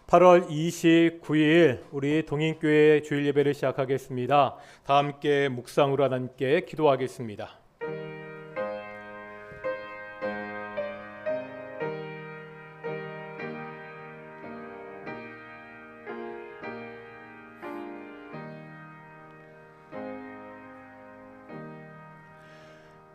8월 29일 우리 동인교회 주일 예배를 시작하겠습니다. 다 함께 묵상으로 함께 기도하겠습니다.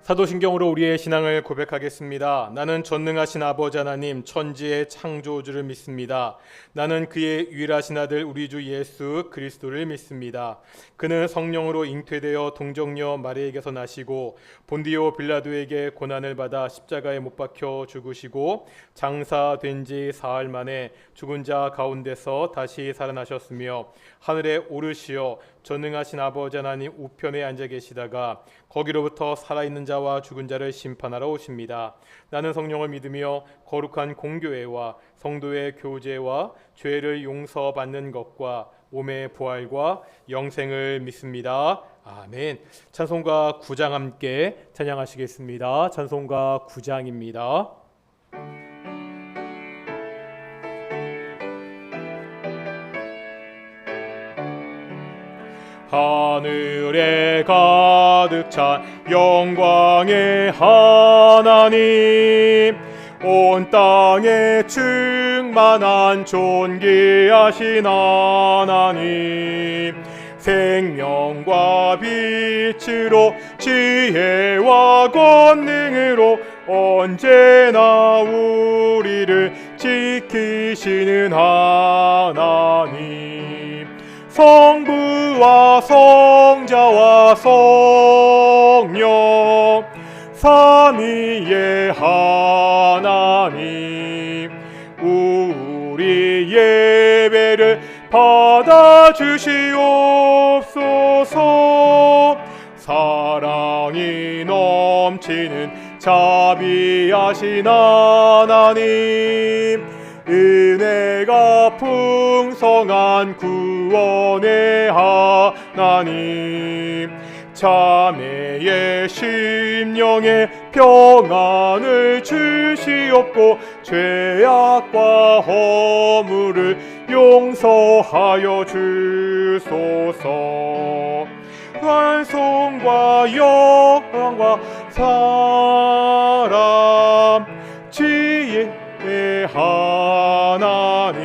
사도신경으로 우리의 신앙을 고백하겠습니다. 나는 전능하신 아버지 하나님 천지의 창조주를 믿습니다. 나는 그의 유일하신 아들 우리 주 예수 그리스도를 믿습니다. 그는 성령으로 잉태되어 동정녀 마리아에게서 나시고 본디오 빌라도에게 고난을 받아 십자가에 못 박혀 죽으시고 장사된 지 사흘 만에 죽은 자 가운데서 다시 살아나셨으며 하늘에 오르시어 전능하신 아버지 하나님 우편에 앉아 계시다가 거기로부터 살아있는 자와 죽은 자를 심판하러 오십니다. 나는 성령을 믿으며 거룩한 공교회와 성도의 교제와 죄를 용서받는 것과 몸의 부활과 영생을 믿습니다. 아멘. 찬송가 9장 함께 찬양하시겠습니다. 찬송가 9장입니다. 하늘에 가득 찬 영광의 하나님, 온 땅에 충만한 존귀하신 하나님, 생명과 빛으로 지혜와 권능으로 언제나 우리를 지키시는 하나님, 성부와 성자와 성령 삼위의 하나님, 우리 예배를 받아주시옵소서. 사랑이 넘치는 자비하신 하나님, 은혜가 풍성한 구원의 하나님, 자매의 심령에 평안을 주시옵고 죄악과 허물을 용서하여 주소서. 찬송과 영광과 사랑 지혜의 하나님,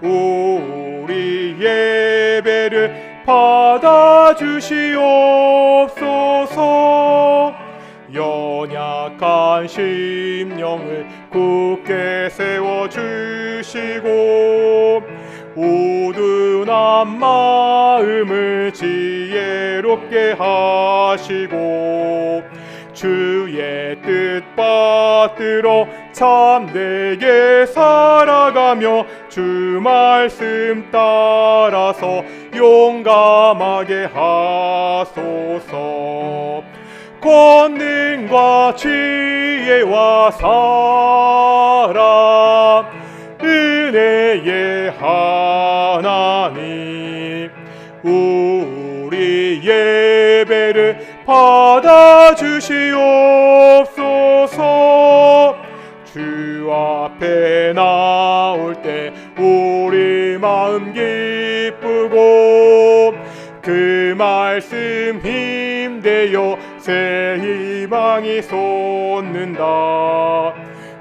우리 예배를 받아주시옵소서. 연약한 심령을 굳게 세워주시고 우둔한 마음을 지혜롭게 하시고 주의 뜻 받들어 참되게 살아가며 주 말씀 따라서 용감하게 하소서. 권능과 지혜와 사랑 은혜의 하나님, 우리 예배를 받아주시옵소서. 주 앞에 나올 때 우리 마음 기쁘고 그 말씀 힘되어 새 희망이 솟는다.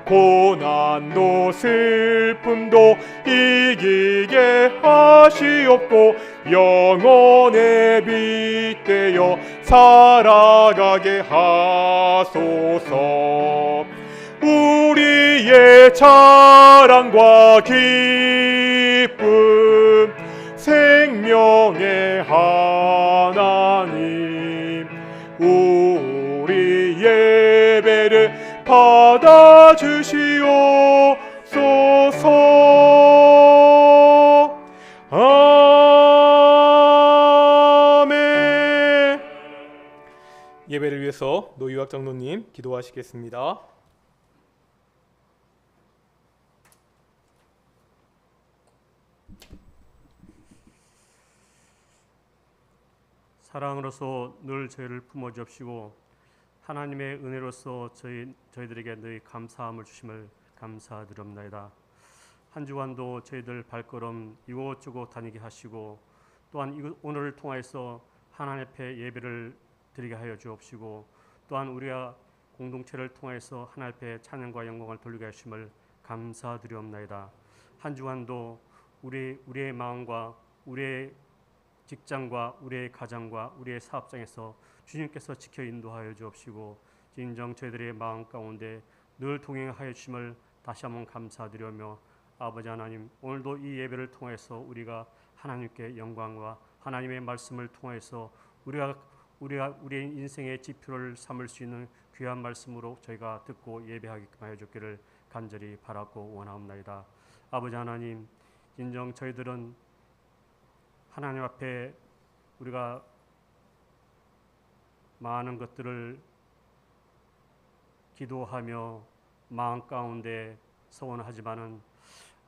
고난도 슬픔도 이기게 하시옵고 영혼의 빛 되어 살아가게 하소서. 우리의 자랑과 기쁨 생명의 하나님, 우리 예배를 받아주시옵소서. 아멘. 예배를 위해서 노유학 장로님 기도하시겠습니다. 사랑으로서 늘 저희를 품어주옵시고 하나님의 은혜로서 저희들에게 늘 감사함을 주심을 감사드립나이다. 한 주간도 저희들 발걸음 이곳저곳 다니게 하시고 또한 오늘을 통하여서 하나님 앞에 예배를 드리게 하여 주옵시고 또한 우리가 공동체를 통해서 하나님 앞에 찬양과 영광을 돌리게 하심을 감사드리옵나이다. 한 주간도 우리의 마음과 우리의 직장과 우리의 가정과 우리의 사업장에서 주님께서 지켜 인도하여 주옵시고 진정 저희들의 마음 가운데 늘 동행하여 주심을 다시 한번 감사드리며 아버지 하나님, 오늘도 이 예배를 통해서 우리가 하나님께 영광과 하나님의 말씀을 통해서 우리가 우리의 인생의 지표를 삼을 수 있는 귀한 말씀으로 저희가 듣고 예배하게끔 하여 주기를 간절히 바라고 원하옵나이다. 아버지 하나님, 진정 저희들은 하나님 앞에 우리가 많은 것들을 기도하며 마음 가운데 소원하지만은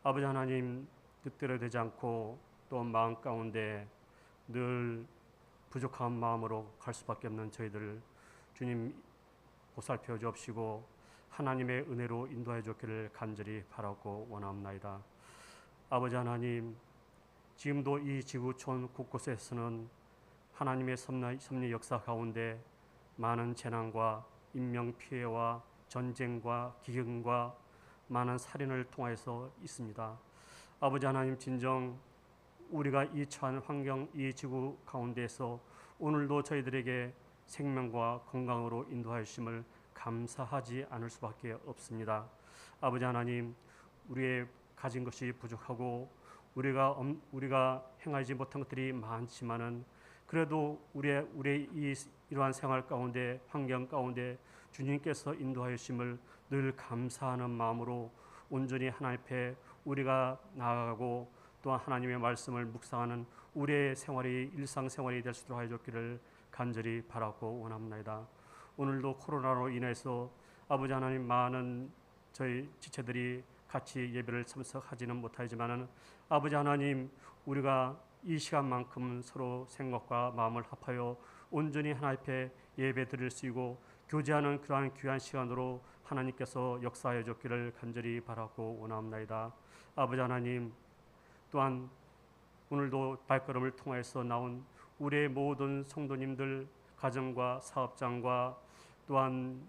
아버지 하나님 뜻대로 되지 않고 또 마음 가운데 늘 부족한 마음으로 갈 수밖에 없는 저희들 주님 보살펴 주옵시고 하나님의 은혜로 인도해 주기를 간절히 바라고 원하옵나이다. 아버지 하나님, 지금도 이 지구촌 곳곳에서는 하나님의 섭리 역사 가운데 많은 재난과 인명피해와 전쟁과 기근과 많은 살인을 통해서 있습니다. 아버지 하나님, 진정 우리가 이 처한 환경, 이 지구 가운데에서 오늘도 저희들에게 생명과 건강으로 인도하여 주심을 감사하지 않을 수밖에 없습니다. 아버지 하나님, 우리의 가진 것이 부족하고 우리가 행하지 못한 것들이 많지만은 그래도 우리의 이러한 생활 가운데 환경 가운데 주님께서 인도하여 주심을 늘 감사하는 마음으로 온전히 하나님 앞에 우리가 나아가고 또한 하나님의 말씀을 묵상하는 우리의 생활이 일상생활이 될 수 있도록 하여 주기를 간절히 바라고 원합니다. 오늘도 코로나로 인해서 아버지 하나님 많은 저희 지체들이 같이 예배를 참석하지는 못하지만은 아버지 하나님, 우리가 이 시간만큼 서로 생각과 마음을 합하여 온전히 하나님 앞에 예배 드릴 수 있고 교제하는 그러한 귀한 시간으로 하나님께서 역사하여 주기를 간절히 바라고 원합니다. 아버지 하나님, 또한 오늘도 발걸음을 통해서 나온 우리의 모든 성도님들 가정과 사업장과 또한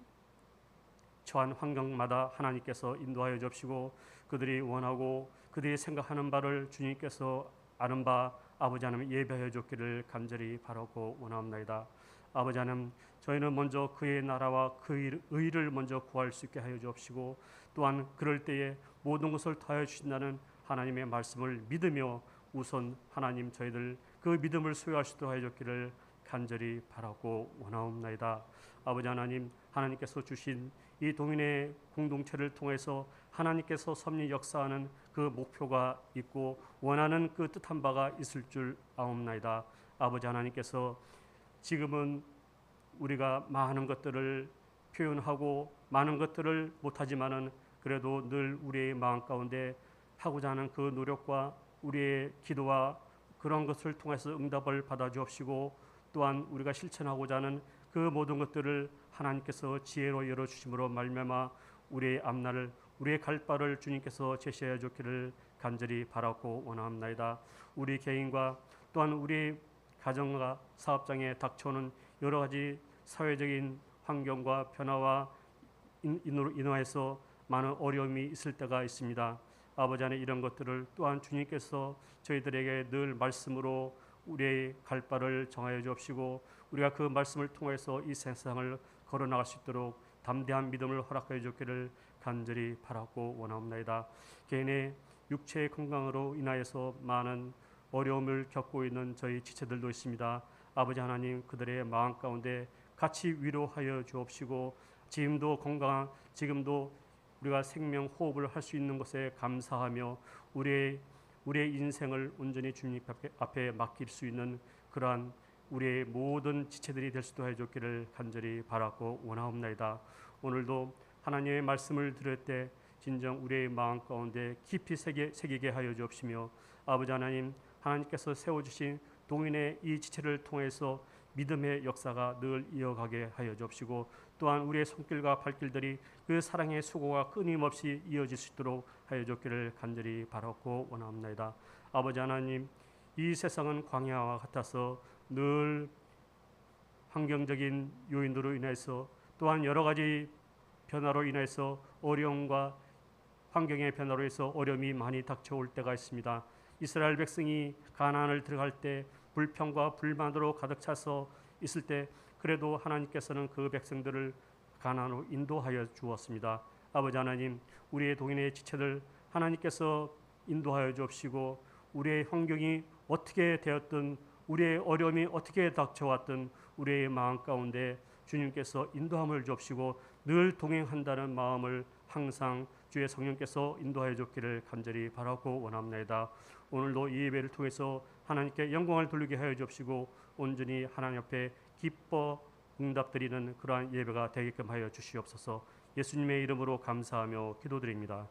처한 환경마다 하나님께서 인도하여 주시고 그들이 원하고 그들이 생각하는 바를 주님께서 아는 바 아버지 하나님 예배하여 주기를 간절히 바라고 원합니다. 아버지 하나님, 저희는 먼저 그의 나라와 그의 의를 먼저 구할 수 있게 하여 주옵시고 또한 그럴 때에 모든 것을 더하여 주신다는 하나님의 말씀을 믿으며 우선 하나님 저희들 그 믿음을 소유할 수 있도록 하여 주기를 간절히 바라고 원하옵나이다. 아버지 하나님, 하나님께서 주신 이 동인의 공동체를 통해서 하나님께서 섭리 역사하는 그 목표가 있고 원하는 그 뜻한 바가 있을 줄 아옵나이다. 아버지 하나님께서 지금은 우리가 많은 것들을 표현하고 많은 것들을 못하지만은 그래도 늘 우리의 마음 가운데 하고자 하는 그 노력과 우리의 기도와 그런 것을 통해서 응답을 받아 주옵시고 또한 우리가 실천하고자 하는 그 모든 것들을 하나님께서 지혜로 열어주심으로 말미암아 우리의 앞날을 우리의 갈 바를 주님께서 제시하여 주기를 간절히 바라고 원합니다. 우리 개인과 또한 우리 가정과 사업장에 닥쳐오는 여러 가지 사회적인 환경과 변화와 인하여서 많은 어려움이 있을 때가 있습니다. 아버지 하나님, 이런 것들을 또한 주님께서 저희들에게 늘 말씀으로 우리의 갈 바를 정하여 주옵시고 우리가 그 말씀을 통해서 이 세상을 걸어나갈 수 있도록 담대한 믿음을 허락하여 주기를 간절히 바라고 원합니다. 개인의 육체의 건강으로 인하여서 많은 어려움을 겪고 있는 저희 지체들도 있습니다. 아버지 하나님, 그들의 마음 가운데 같이 위로하여 주옵시고 지금도 우리가 생명 호흡을 할 수 있는 것에 감사하며 우리의 인생을 온전히 주님 앞에 맡길 수 있는 그러한 우리의 모든 지체들이 될 수도 해줬기를 간절히 바라고 원하옵나이다. 오늘도 하나님의 말씀을 들을 때 진정 우리의 마음 가운데 깊이 새기게 하여 주옵시며 아버지 하나님, 하나님께서 세워주신 동인의 이 지체를 통해서 믿음의 역사가 늘 이어가게 하여 주옵시고 또한 우리의 손길과 발길들이 그 사랑의 수고가 끊임없이 이어질 수 있도록 하여 주기를 간절히 바라고 원합니다. 아버지 하나님, 이 세상은 광야와 같아서 늘 환경적인 요인으로 인해서 또한 여러 가지 변화로 인해서 어려움과 환경의 변화로 해서 어려움이 많이 닥쳐올 때가 있습니다. 이스라엘 백성이 가나안을 들어갈 때 불평과 불만으로 가득 차서 있을 때 그래도 하나님께서는 그 백성들을 가나안으로 인도하여 주었습니다. 아버지 하나님, 우리의 동인의 지체들 하나님께서 인도하여 주옵시고 우리의 환경이 어떻게 되었든 우리의 어려움이 어떻게 닥쳐왔든 우리의 마음 가운데 주님께서 인도함을 주옵시고 늘 동행한다는 마음을 항상 주의 성령께서 인도하여 주기를 간절히 바라고 원합니다. 오늘도 이 예배를 통해서 하나님께 영광을 돌리게 하여 주옵시고 온전히 하나님 앞에 기뻐 응답드리는 그러한 예배가 되게끔 하여 주시옵소서. 예수님의 이름으로 감사하며 기도드립니다.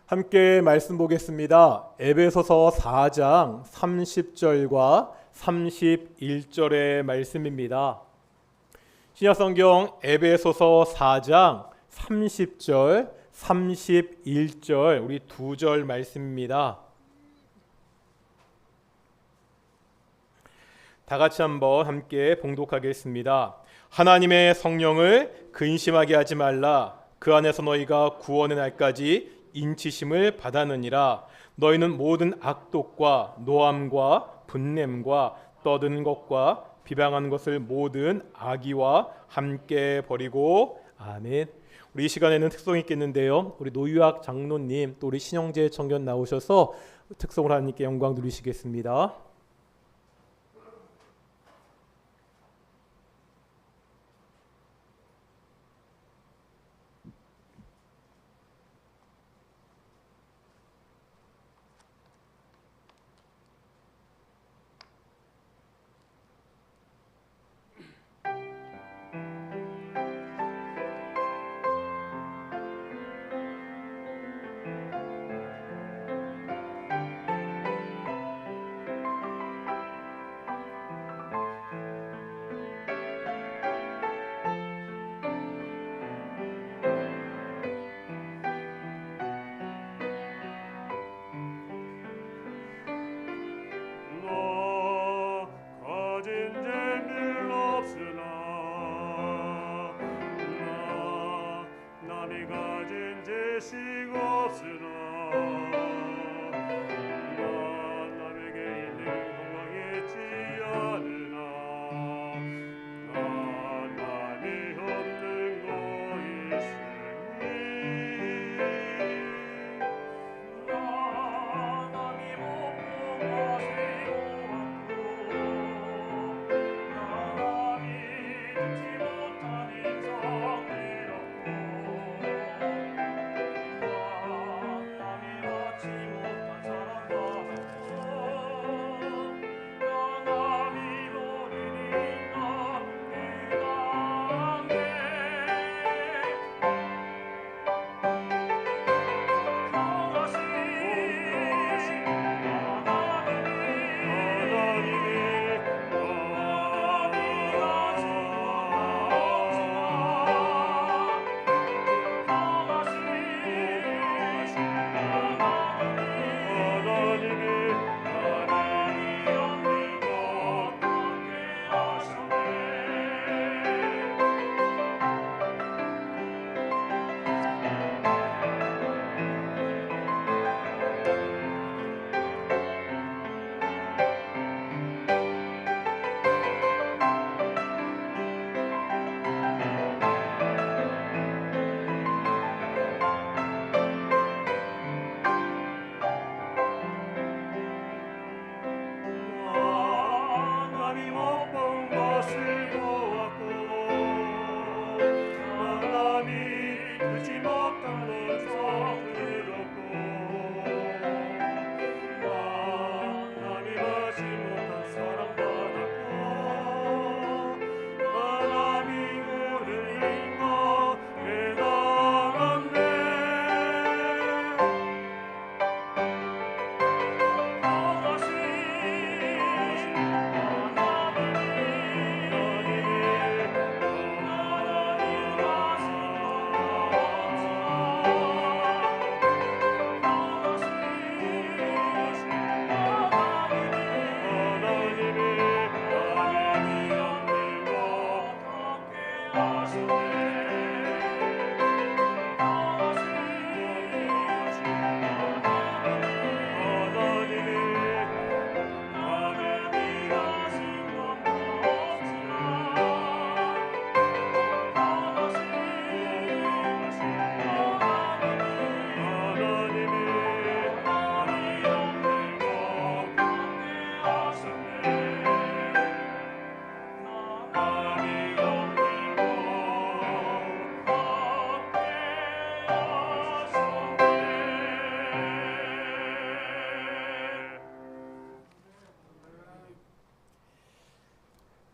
함께 말씀 보겠습니다. 에베소서 4장 30절과 31절의 말씀입니다. 신약성경 에베소서 4장 30절, 31절 우리 두 절 말씀입니다. 다 같이 한번 함께 봉독하겠습니다. 하나님의 성령을 근심하게 하지 말라. 그 안에서 너희가 구원의 날까지 인치심을 받았느니라. 너희는 모든 악독과 노함과 분냄과 떠드는 것과 비방하는 것을 모든 악의와 함께 버리고. 아멘. 우리 이 시간에는 특성이 있겠는데요, 우리 노유학 장로님 또 우리 신영재 청년 나오셔서 특성을 하나님께 영광 누리시겠습니다.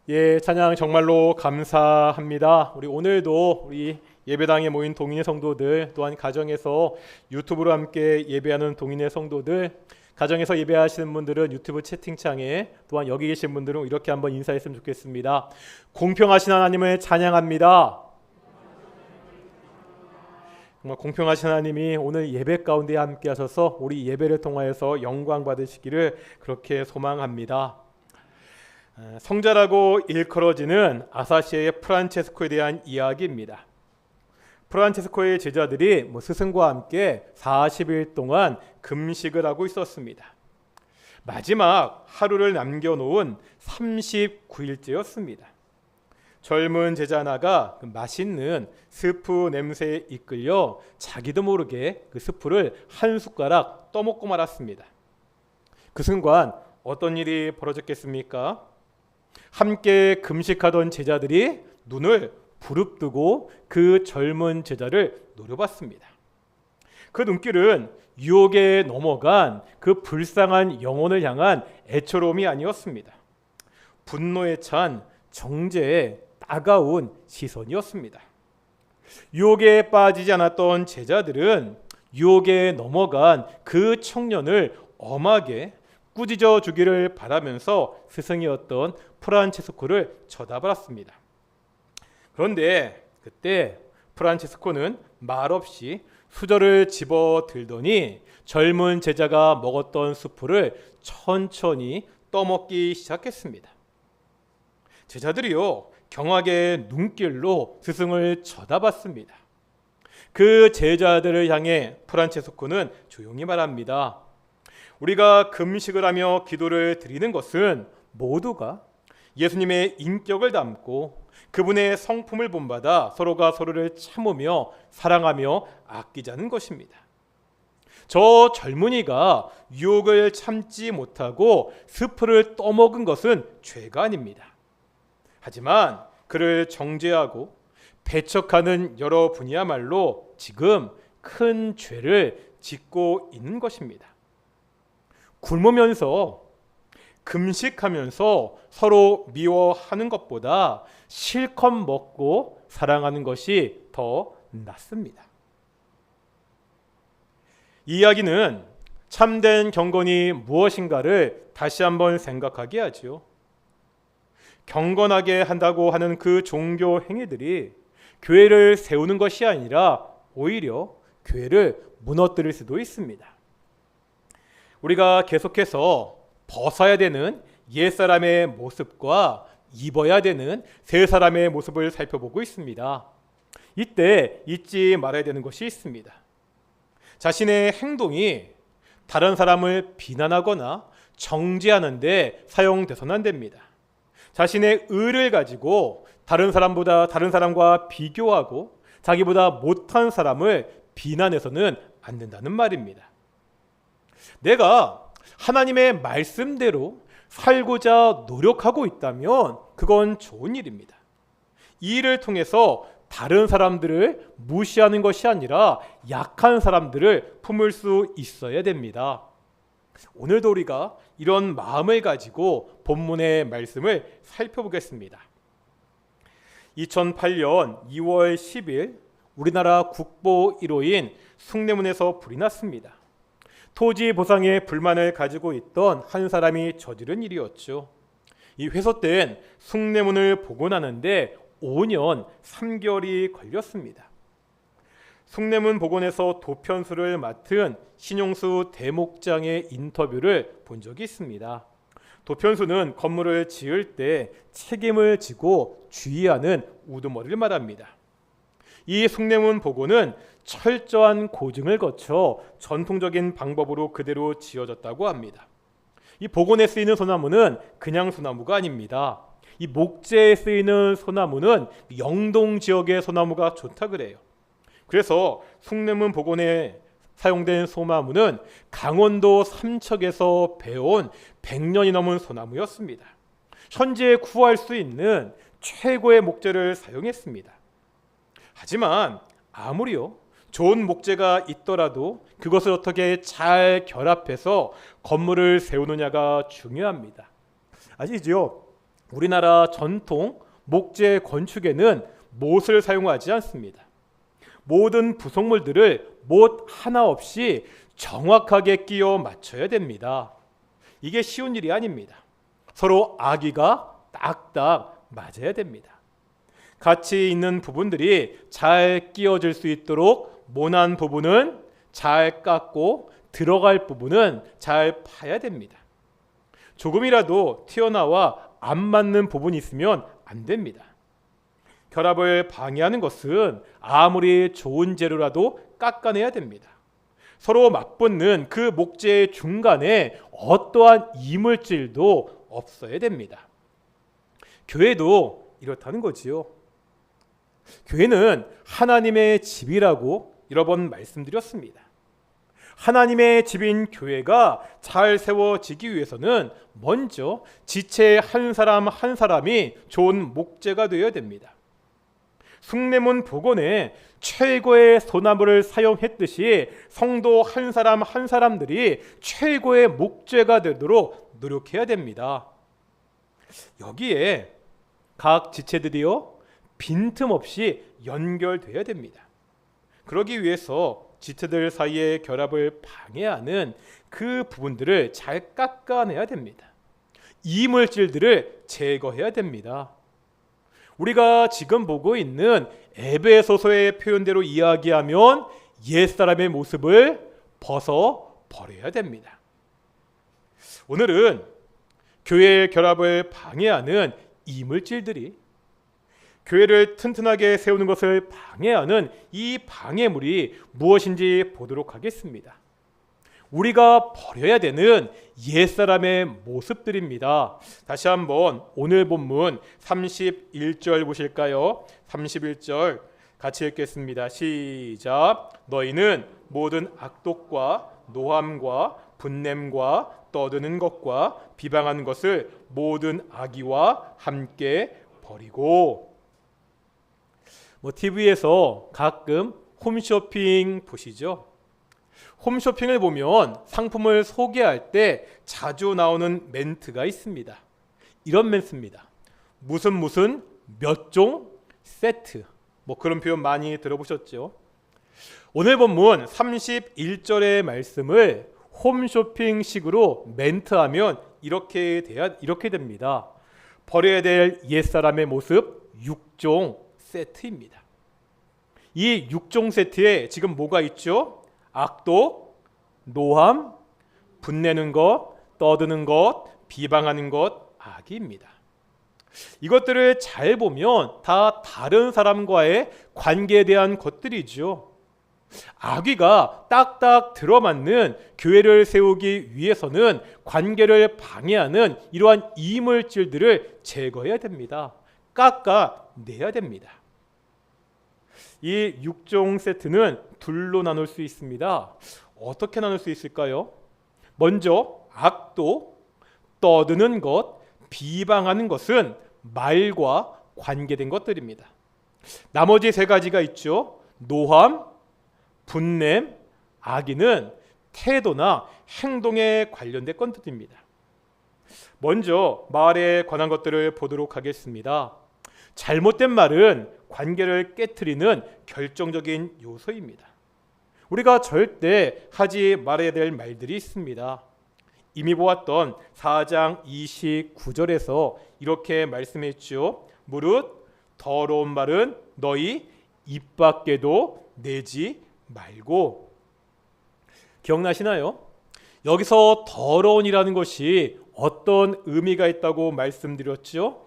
예, 찬양 정말로 감사합니다. 우리 오늘도 우리 예배당에 모인 동인의 성도들, 또한 가정에서 유튜브로 함께 예배하는 동인의 성도들, 가정에서 예배하시는 분들은 유튜브 채팅창에, 또한 여기 계신 분들은 이렇게 한번 인사했으면 좋겠습니다. 공평하신 하나님을 찬양합니다. 정말 공평하신 하나님이 오늘 예배 가운데 함께 하셔서 우리 예배를 통하여서 영광 받으시기를 그렇게 소망합니다. 성자라고 일컬어지는 아사시의 프란체스코에 대한 이야기입니다. 프란체스코의 제자들이 스승과 함께 40일 동안 금식을 하고 있었습니다. 마지막 하루를 남겨놓은 39일째였습니다. 젊은 제자 하나가 맛있는 스프 냄새에 이끌려 자기도 모르게 그 스프를 한 숟가락 떠먹고 말았습니다. 그 순간 어떤 일이 벌어졌겠습니까? 함께 금식하던 제자들이 눈을 부릅뜨고 그 젊은 제자를 노려봤습니다. 그 눈길은 유혹에 넘어간 그 불쌍한 영혼을 향한 애처로움이 아니었습니다. 분노에 찬 정죄의 따가운 시선이었습니다. 유혹에 빠지지 않았던 제자들은 유혹에 넘어간 그 청년을 엄하게 꾸짖어 주기를 바라면서 스승이었던 프란체스코를 쳐다봤습니다. 그런데 그때 프란체스코는 말없이 수저를 집어 들더니 젊은 제자가 먹었던 수프를 천천히 떠먹기 시작했습니다. 제자들이요, 경악의 눈길로 스승을 쳐다봤습니다. 그 제자들을 향해 프란체스코는 조용히 말합니다. 우리가 금식을 하며 기도를 드리는 것은 모두가 예수님의 인격을 담고 그분의 성품을 본받아 서로가 서로를 참으며 사랑하며 아끼자는 것입니다. 저 젊은이가 유혹을 참지 못하고 스프를 떠먹은 것은 죄가 아닙니다. 하지만 그를 정죄하고 배척하는 여러분이야말로 지금 큰 죄를 짓고 있는 것입니다. 굶으면서 금식하면서 서로 미워하는 것보다 실컷 먹고 사랑하는 것이 더 낫습니다. 이 이야기는 참된 경건이 무엇인가를 다시 한번 생각하게 하지요. 경건하게 한다고 하는 그 종교 행위들이 교회를 세우는 것이 아니라 오히려 교회를 무너뜨릴 수도 있습니다. 우리가 계속해서 벗어야 되는 옛사람의 모습과 입어야 되는 새사람의 모습을 살펴보고 있습니다. 이때 잊지 말아야 되는 것이 있습니다. 자신의 행동이 다른 사람을 비난하거나 정죄하는 데 사용돼서는 안 됩니다. 자신의 의를 가지고 다른 사람과 비교하고 자기보다 못한 사람을 비난해서는 안 된다는 말입니다. 내가 하나님의 말씀대로 살고자 노력하고 있다면 그건 좋은 일입니다. 이 일을 통해서 다른 사람들을 무시하는 것이 아니라 약한 사람들을 품을 수 있어야 됩니다. 오늘도 우리가 이런 마음을 가지고 본문의 말씀을 살펴보겠습니다. 2008년 2월 10일 우리나라 국보 1호인 숭례문에서 불이 났습니다. 토지 보상에 불만을 가지고 있던 한 사람이 저지른 일이었죠. 이 훼손된 숭례문을 복원하는데 5년 3개월이 걸렸습니다. 숭례문 복원에서 도편수를 맡은 신용수 대목장의 인터뷰를 본 적이 있습니다. 도편수는 건물을 지을 때 책임을 지고 주의하는 우두머리를 말합니다. 이 숭례문 복원은 철저한 고증을 거쳐 전통적인 방법으로 그대로 지어졌다고 합니다. 이 복원에 쓰이는 소나무는 그냥 소나무가 아닙니다. 이 목재에 쓰이는 소나무는 영동 지역의 소나무가 좋다 그래요. 그래서 숭례문 복원에 사용된 소나무는 강원도 삼척에서 배운 100년이 넘은 소나무였습니다. 현재 구할 수 있는 최고의 목재를 사용했습니다. 하지만 아무리요 좋은 목재가 있더라도 그것을 어떻게 잘 결합해서 건물을 세우느냐가 중요합니다. 아시죠? 우리나라 전통 목재 건축에는 못을 사용하지 않습니다. 모든 구성물들을 못 하나 없이 정확하게 끼워 맞춰야 됩니다. 이게 쉬운 일이 아닙니다. 서로 아기가 딱딱 맞아야 됩니다. 같이 있는 부분들이 잘 끼워질 수 있도록 모난 부분은 잘 깎고 들어갈 부분은 잘 파야 됩니다. 조금이라도 튀어나와 안 맞는 부분이 있으면 안 됩니다. 결합을 방해하는 것은 아무리 좋은 재료라도 깎아내야 됩니다. 서로 맞붙는 그 목재의 중간에 어떠한 이물질도 없어야 됩니다. 교회도 이렇다는 거지요. 교회는 하나님의 집이라고 여러 번 말씀드렸습니다. 하나님의 집인 교회가 잘 세워지기 위해서는 먼저 지체 한 사람 한 사람이 좋은 목재가 되어야 됩니다. 숭례문 복원에 최고의 소나무를 사용했듯이 성도 한 사람 한 사람들이 최고의 목재가 되도록 노력해야 됩니다. 여기에 각 지체들이요 빈틈없이 연결돼야 됩니다. 그러기 위해서 지체들 사이의 결합을 방해하는 그 부분들을 잘 깎아내야 됩니다. 이물질들을 제거해야 됩니다. 우리가 지금 보고 있는 에베소서의 표현대로 이야기하면 옛사람의 모습을 벗어 버려야 됩니다. 오늘은 교회의 결합을 방해하는 이물질들이 교회를 튼튼하게 세우는 것을 방해하는 이 방해물이 무엇인지 보도록 하겠습니다. 우리가 버려야 되는 옛사람의 모습들입니다. 다시 한번 오늘 본문 31절 보실까요? 31절 같이 읽겠습니다. 시작. 너희는 모든 악독과 노함과 분냄과 떠드는 것과 비방하는 것을 모든 악의와 함께 버리고. TV에서 가끔 홈쇼핑 보시죠? 홈쇼핑을 보면 상품을 소개할 때 자주 나오는 멘트가 있습니다. 이런 멘트입니다. 무슨 몇 종 세트. 그런 표현 많이 들어보셨죠? 오늘 본문 31절의 말씀을 홈쇼핑식으로 멘트하면 이렇게 됩니다. 버려야 될 옛사람의 모습 6종 세트입니다. 이 6종 세트에 지금 뭐가 있죠? 악독, 노함, 분내는 것, 떠드는 것, 비방하는 것, 악의입니다. 이것들을 잘 보면 다 다른 사람과의 관계에 대한 것들이죠. 악의가 딱딱 들어맞는 교회를 세우기 위해서는 관계를 방해하는 이러한 이물질들을 제거해야 됩니다. 깎아내야 됩니다. 이 6종 세트는 둘로 나눌 수 있습니다. 어떻게 나눌 수 있을까요? 먼저 악독, 떠드는 것, 비방하는 것은 말과 관계된 것들입니다. 나머지 세 가지가 있죠. 노함, 분냄, 악의는 태도나 행동에 관련된 것들입니다. 먼저 말에 관한 것들을 보도록 하겠습니다. 잘못된 말은 관계를 깨트리는 결정적인 요소입니다. 우리가 절대 하지 말아야 될 말들이 있습니다. 이미 보았던 4장 29절에서 이렇게 말씀했죠. 무릇 더러운 말은 너희 입 밖에도 내지 말고. 기억나시나요? 여기서 더러운이라는 것이 어떤 의미가 있다고 말씀드렸죠?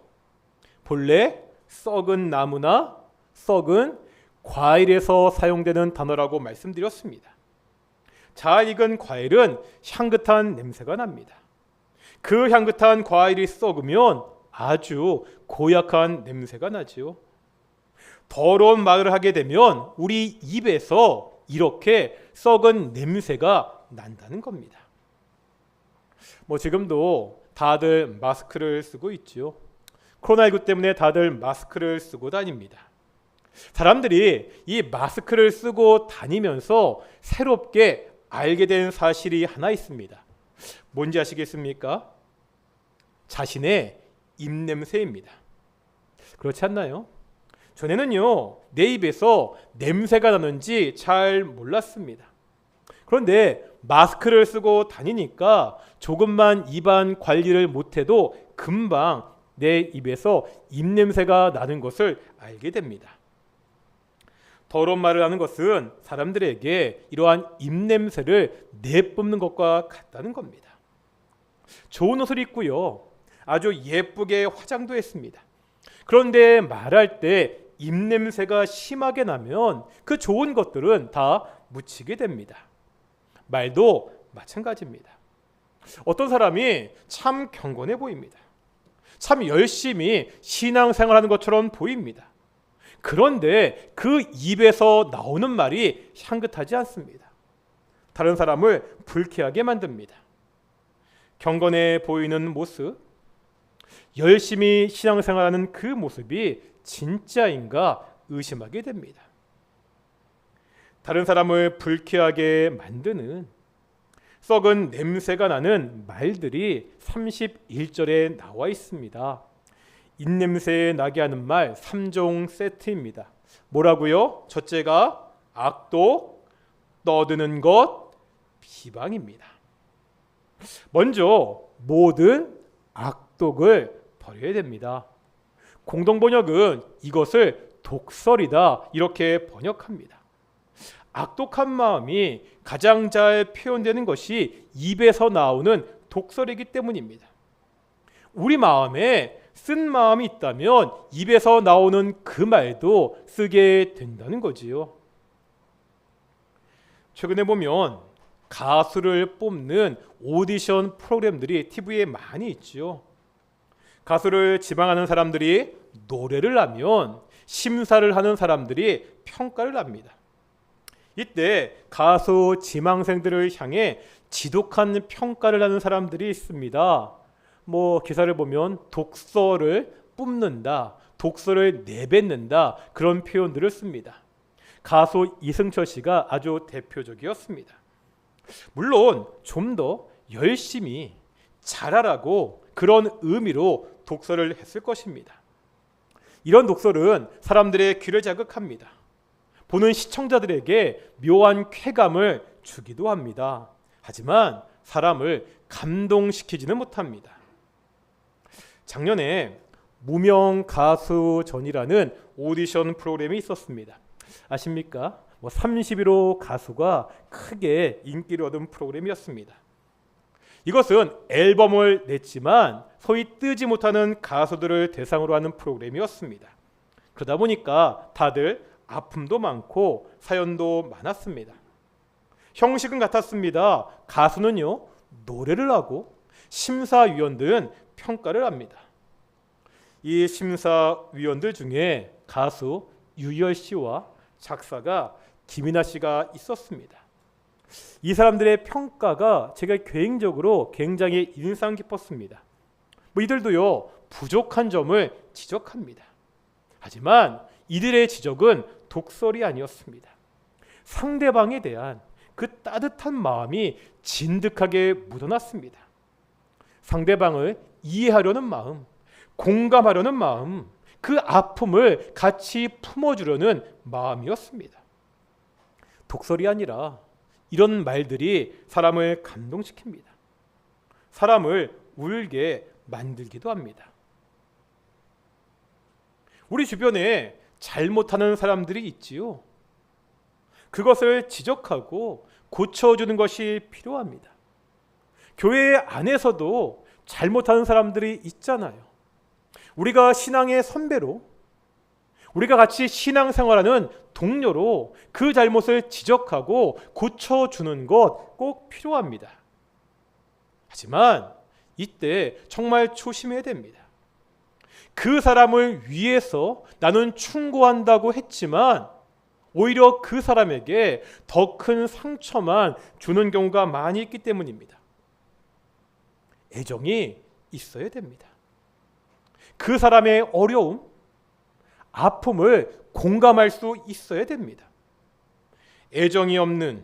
본래 썩은 나무나 썩은 과일에서 사용되는 단어라고 말씀드렸습니다. 잘 익은 과일은 향긋한 냄새가 납니다. 그 향긋한 과일이 썩으면 아주 고약한 냄새가 나지요. 더러운 말을 하게 되면 우리 입에서 이렇게 썩은 냄새가 난다는 겁니다. 지금도 다들 마스크를 쓰고 있죠. 코로나19 때문에 다들 마스크를 쓰고 다닙니다. 사람들이 이 마스크를 쓰고 다니면서 새롭게 알게 된 사실이 하나 있습니다. 뭔지 아시겠습니까? 자신의 입냄새입니다. 그렇지 않나요? 전에는요, 내 입에서 냄새가 나는지 잘 몰랐습니다. 그런데 마스크를 쓰고 다니니까 조금만 입안 관리를 못해도 금방 내 입에서 입냄새가 나는 것을 알게 됩니다. 더러운 말을 하는 것은 사람들에게 이러한 입냄새를 내뿜는 것과 같다는 겁니다. 좋은 옷을 입고요, 아주 예쁘게 화장도 했습니다. 그런데 말할 때 입냄새가 심하게 나면 그 좋은 것들은 다 묻히게 됩니다. 말도 마찬가지입니다. 어떤 사람이 참 경건해 보입니다. 참 열심히 신앙생활하는 것처럼 보입니다. 그런데 그 입에서 나오는 말이 향긋하지 않습니다. 다른 사람을 불쾌하게 만듭니다. 경건해 보이는 모습, 열심히 신앙생활하는 그 모습이 진짜인가 의심하게 됩니다. 다른 사람을 불쾌하게 만드는 썩은 냄새가 나는 말들이 31절에 나와 있습니다. 입냄새 나게 하는 말 3종 세트입니다. 뭐라고요? 첫째가 악독, 떠드는 것, 비방입니다. 먼저 모든 악독을 버려야 됩니다. 공동번역은 이것을 독설이다 이렇게 번역합니다. 악독한 마음이 가장 잘 표현되는 것이 입에서 나오는 독설이기 때문입니다. 우리 마음에 쓴 마음이 있다면 입에서 나오는 그 말도 쓰게 된다는 거지요. 최근에 보면 가수를 뽑는 오디션 프로그램들이 TV에 많이 있죠. 가수를 지망하는 사람들이 노래를 하면 심사를 하는 사람들이 평가를 합니다. 이때 가수 지망생들을 향해 지독한 평가를 하는 사람들이 있습니다. 기사를 보면 독설을 뿜는다, 독설을 내뱉는다 그런 표현들을 씁니다. 가수 이승철 씨가 아주 대표적이었습니다. 물론 좀 더 열심히 잘하라고 그런 의미로 독설을 했을 것입니다. 이런 독설은 사람들의 귀를 자극합니다. 보는 시청자들에게 묘한 쾌감을 주기도 합니다. 하지만 사람을 감동시키지는 못합니다. 작년에 무명 가수전이라는 오디션 프로그램이 있었습니다. 아십니까? 31호 가수가 크게 인기를 얻은 프로그램이었습니다. 이것은 앨범을 냈지만 소위 뜨지 못하는 가수들을 대상으로 하는 프로그램이었습니다. 그러다 보니까 다들 아픔도 많고 사연도 많았습니다. 형식은 같았습니다. 가수는요, 노래를 하고 심사위원들은 평가를 합니다. 이 심사위원들 중에 가수 유열 씨와 작사가 김이나 씨가 있었습니다. 이 사람들의 평가가 제가 개인적으로 굉장히 인상 깊었습니다. 이들도요, 부족한 점을 지적합니다. 하지만 이들의 지적은 독설이 아니었습니다. 상대방에 대한 그 따뜻한 마음이 진득하게 묻어났습니다. 상대방을 이해하려는 마음, 공감하려는 마음, 그 아픔을 같이 품어주려는 마음이었습니다. 독설이 아니라 이런 말들이 사람을 감동시킵니다. 사람을 울게 만들기도 합니다. 우리 주변에 잘못하는 사람들이 있지요. 그것을 지적하고 고쳐주는 것이 필요합니다. 교회 안에서도 잘못하는 사람들이 있잖아요. 우리가 신앙의 선배로, 우리가 같이 신앙생활하는 동료로 그 잘못을 지적하고 고쳐주는 것 꼭 필요합니다. 하지만 이때 정말 조심해야 됩니다. 그 사람을 위해서 나는 충고한다고 했지만 오히려 그 사람에게 더 큰 상처만 주는 경우가 많이 있기 때문입니다. 애정이 있어야 됩니다. 그 사람의 어려움, 아픔을 공감할 수 있어야 됩니다. 애정이 없는,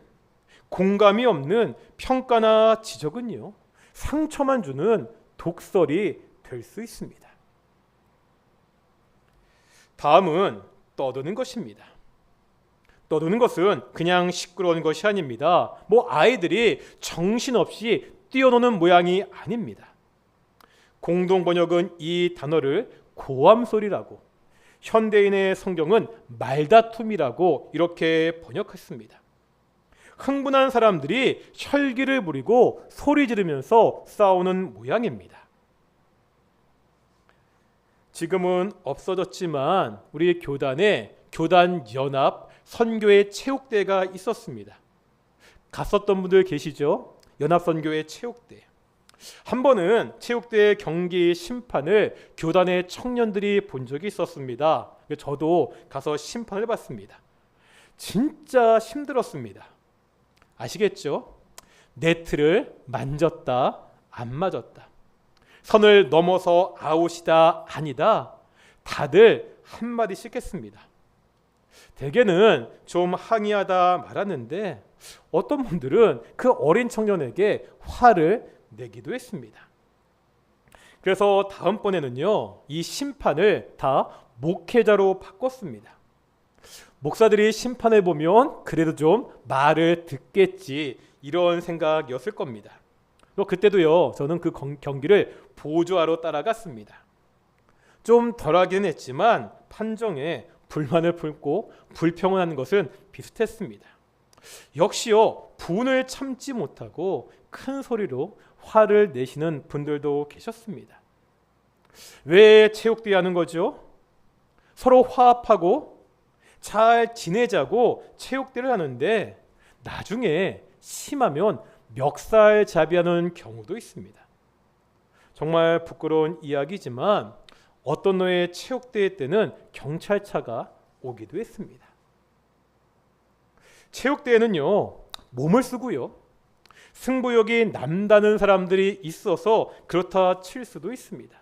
공감이 없는 평가나 지적은요, 상처만 주는 독설이 될 수 있습니다. 다음은 떠드는 것입니다. 떠드는 것은 그냥 시끄러운 것이 아닙니다. 아이들이 정신없이 뛰어노는 모양이 아닙니다. 공동 번역은 이 단어를 고함 소리라고, 현대인의 성경은 말다툼이라고 이렇게 번역했습니다. 흥분한 사람들이 혈기를 부리고 소리 지르면서 싸우는 모양입니다. 지금은 없어졌지만 우리 교단에 교단 연합 선교회 체육대회가 있었습니다. 갔었던 분들 계시죠? 연합 선교회 체육대회. 한 번은 체육대회 경기 심판을 교단의 청년들이 본 적이 있었습니다. 저도 가서 심판을 봤습니다. 진짜 힘들었습니다. 아시겠죠? 네트를 만졌다, 안 맞았다. 선을 넘어서 아웃이다, 아니다. 다들 한마디씩 했습니다. 대개는 좀 항의하다 말았는데 어떤 분들은 그 어린 청년에게 화를 내기도 했습니다. 그래서 다음번에는요, 이 심판을 다 목회자로 바꿨습니다. 목사들이 심판해 보면 그래도 좀 말을 듣겠지, 이런 생각이었을 겁니다. 그때도요, 저는 그 경기를 보조하러 따라갔습니다. 좀 덜하긴 했지만 판정에 불만을 품고 불평을 것은 비슷했습니다. 역시요, 분을 참지 못하고 큰 소리로 화를 내시는 분들도 계셨습니다. 왜 체육대회 하는 거죠? 서로 화합하고 잘 지내자고 체육대회를 하는데 나중에 심하면 멱살잡이하는 경우도 있습니다. 정말 부끄러운 이야기지만 어떤 해의 체육대회 때는 경찰차가 오기도 했습니다. 체육대회는요, 몸을 쓰고요, 승부욕이 남다른 사람들이 있어서 그렇다 칠 수도 있습니다.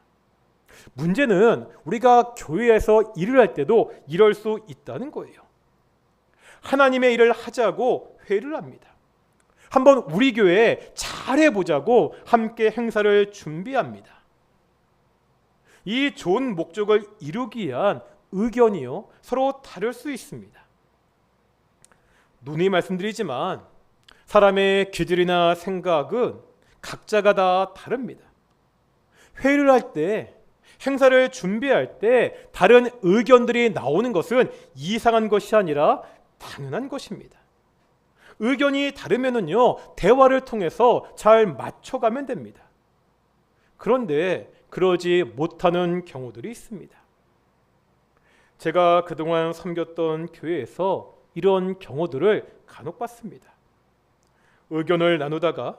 문제는 우리가 교회에서 일을 할 때도 이럴 수 있다는 거예요. 하나님의 일을 하자고 회의를 합니다. 한번 우리 교회에 잘해보자고 함께 행사를 준비합니다. 이 좋은 목적을 이루기 위한 의견이요, 서로 다를 수 있습니다. 누누이 말씀드리지만 사람의 기질이나 생각은 각자가 다 다릅니다. 회의를 할 때, 행사를 준비할 때 다른 의견들이 나오는 것은 이상한 것이 아니라 당연한 것입니다. 의견이 다르면은요, 대화를 통해서 잘 맞춰가면 됩니다. 그런데 그러지 못하는 경우들이 있습니다. 제가 그동안 섬겼던 교회에서 이런 경우들을 간혹 봤습니다. 의견을 나누다가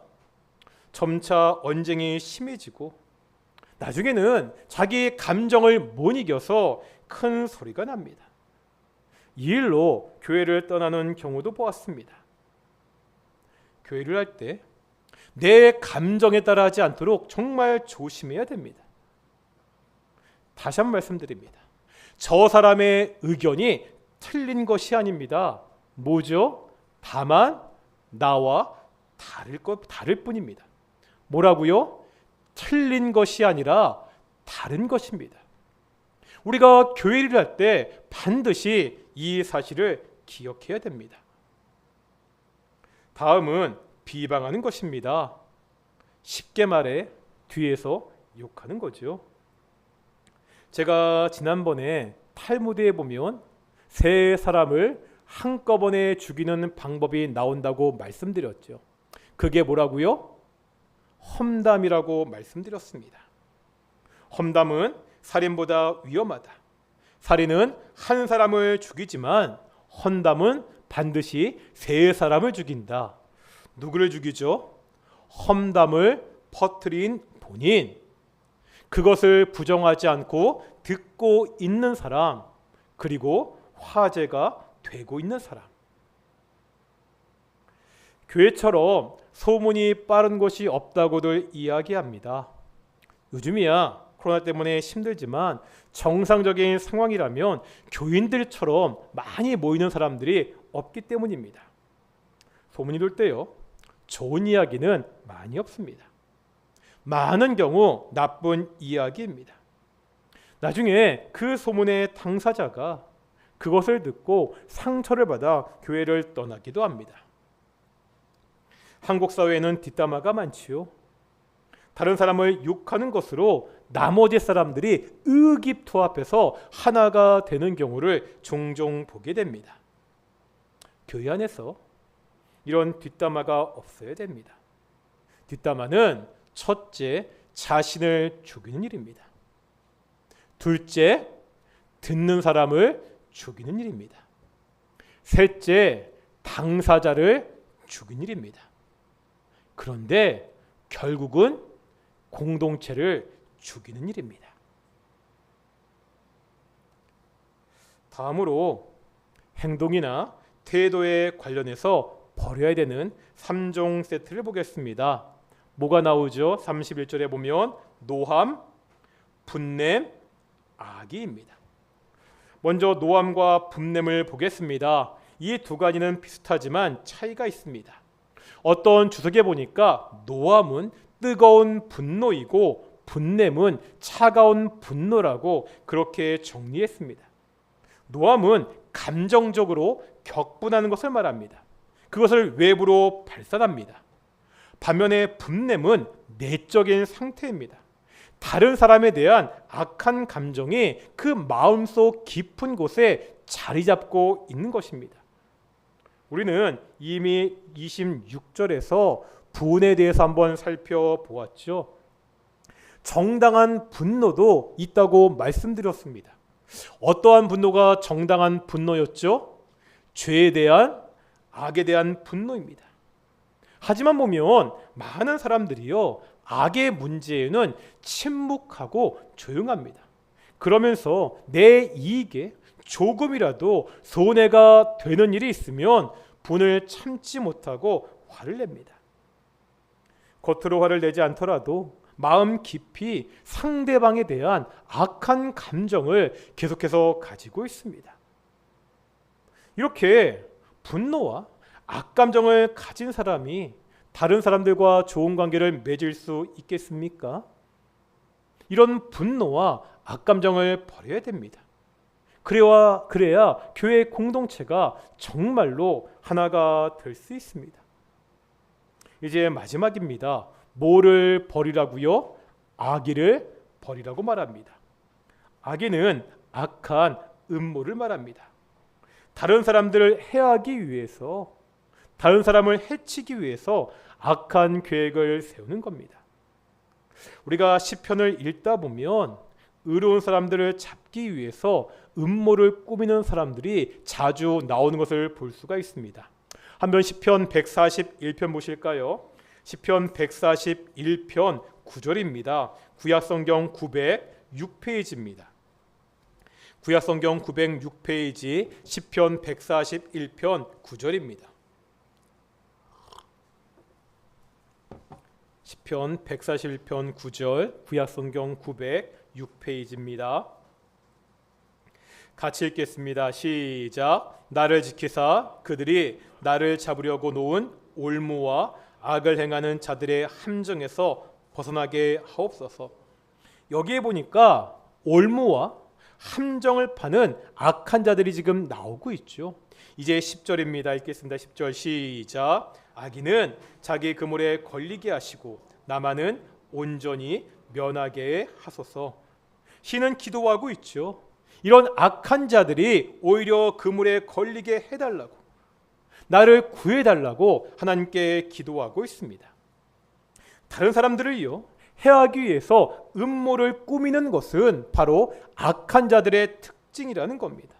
점차 언쟁이 심해지고 나중에는 자기 감정을 못 이겨서 큰 소리가 납니다. 이 일로 교회를 떠나는 경우도 보았습니다. 교회를 할 때 내 감정에 따라 하지 않도록 정말 조심해야 됩니다. 다시 한번 말씀드립니다. 저 사람의 의견이 틀린 것이 아닙니다. 뭐죠? 다만 나와 다를 뿐입니다. 뭐라고요? 틀린 것이 아니라 다른 것입니다. 우리가 교회를 할 때 반드시 이 사실을 기억해야 됩니다. 다음은 비방하는 것입니다. 쉽게 말해 뒤에서 욕하는 거죠. 제가 지난번에 탈무드에 보면 세 사람을 한꺼번에 죽이는 방법이 나온다고 말씀드렸죠. 그게 뭐라고요? 험담이라고 말씀드렸습니다. 험담은 살인보다 위험하다. 살인은 한 사람을 죽이지만 험담은 반드시 세 사람을 죽인다. 누구를 죽이죠? 험담을 퍼뜨린 본인, 그것을 부정하지 않고 듣고 있는 사람, 그리고 화제가 되고 있는 사람. 교회처럼 소문이 빠른 곳이 없다고들 이야기합니다. 요즘이야 코로나 때문에 힘들지만 정상적인 상황이라면 교인들처럼 많이 모이는 사람들이 없기 때문입니다. 소문이 돌 때요, 좋은 이야기는 많이 없습니다. 많은 경우 나쁜 이야기입니다. 나중에 그 소문의 당사자가 그것을 듣고 상처를 받아 교회를 떠나기도 합니다. 한국 사회에는 뒷담화가 많지요. 다른 사람을 욕하는 것으로 나머지 사람들이 의기투합해서 하나가 되는 경우를 종종 보게 됩니다. 교회 안에서 이런 뒷담화가 없어야 됩니다. 뒷담화는 첫째, 자신을 죽이는 일입니다. 둘째, 듣는 사람을 죽이는 일입니다. 셋째, 당사자를 죽이는 일입니다. 그런데 결국은 공동체를 죽이는 일입니다. 다음으로 행동이나 태도에 관련해서 버려야 되는 3종 세트를 보겠습니다. 뭐가 나오죠? 31절에 보면 노함, 분냄, 악의입니다. 먼저 노함과 분냄을 보겠습니다. 이 두 가지는 비슷하지만 차이가 있습니다. 어떤 주석에 보니까 노함은 뜨거운 분노이고 분냄은 차가운 분노라고 그렇게 정리했습니다. 노함은 감정적으로 격분하는 것을 말합니다. 그것을 외부로 발산합니다. 반면에 분냄은 내적인 상태입니다. 다른 사람에 대한 악한 감정이 그 마음속 깊은 곳에 자리 잡고 있는 것입니다. 우리는 이미 26절에서 분에 대해서 한번 살펴보았죠. 정당한 분노도 있다고 말씀드렸습니다. 어떠한 분노가 정당한 분노였죠? 죄에 대한, 악에 대한 분노입니다. 하지만 보면 많은 사람들이요, 악의 문제에는 침묵하고 조용합니다. 그러면서 내 이익에 조금이라도 손해가 되는 일이 있으면 분을 참지 못하고 화를 냅니다. 겉으로 화를 내지 않더라도 마음 깊이 상대방에 대한 악한 감정을 계속해서 가지고 있습니다. 이렇게 분노와 악감정을 가진 사람이 다른 사람들과 좋은 관계를 맺을 수 있겠습니까? 이런 분노와 악감정을 버려야 됩니다. 그래야 교회 공동체가 정말로 하나가 될 수 있습니다. 이제 마지막입니다. 뭐를 버리라고요? 악의를 버리라고 말합니다. 악의는 악한 음모를 말합니다. 다른 사람들을 해하기 위해서, 다른 사람을 해치기 위해서 악한 계획을 세우는 겁니다. 우리가 시편을 읽다 보면 의로운 사람들을 잡기 위해서 음모를 꾸미는 사람들이 자주 나오는 것을 볼 수가 있습니다. 한번 시편 141편 보실까요? 시편 141편 9절입니다. 구약성경 906페이지입니다. 구약성경 906페이지 시편 141편 9절입니다. 시편 141편 9절 구약성경 906페이지입니다. 같이 읽겠습니다. 시작. 나를 지키사 그들이 나를 잡으려고 놓은 올무와 악을 행하는 자들의 함정에서 벗어나게 하옵소서. 여기에 보니까 올무와 함정을 파는 악한 자들이 지금 나오고 있죠. 이제 10절입니다. 읽겠습니다. 10절 시작. 악인은 자기 그물에 걸리게 하시고 나만은 온전히 면하게 하소서. 시는 기도하고 있죠. 이런 악한 자들이 오히려 그물에 걸리게 해달라고, 나를 구해달라고 하나님께 기도하고 있습니다. 다른 사람들을요 해하기 위해서 음모를 꾸미는 것은 바로 악한 자들의 특징이라는 겁니다.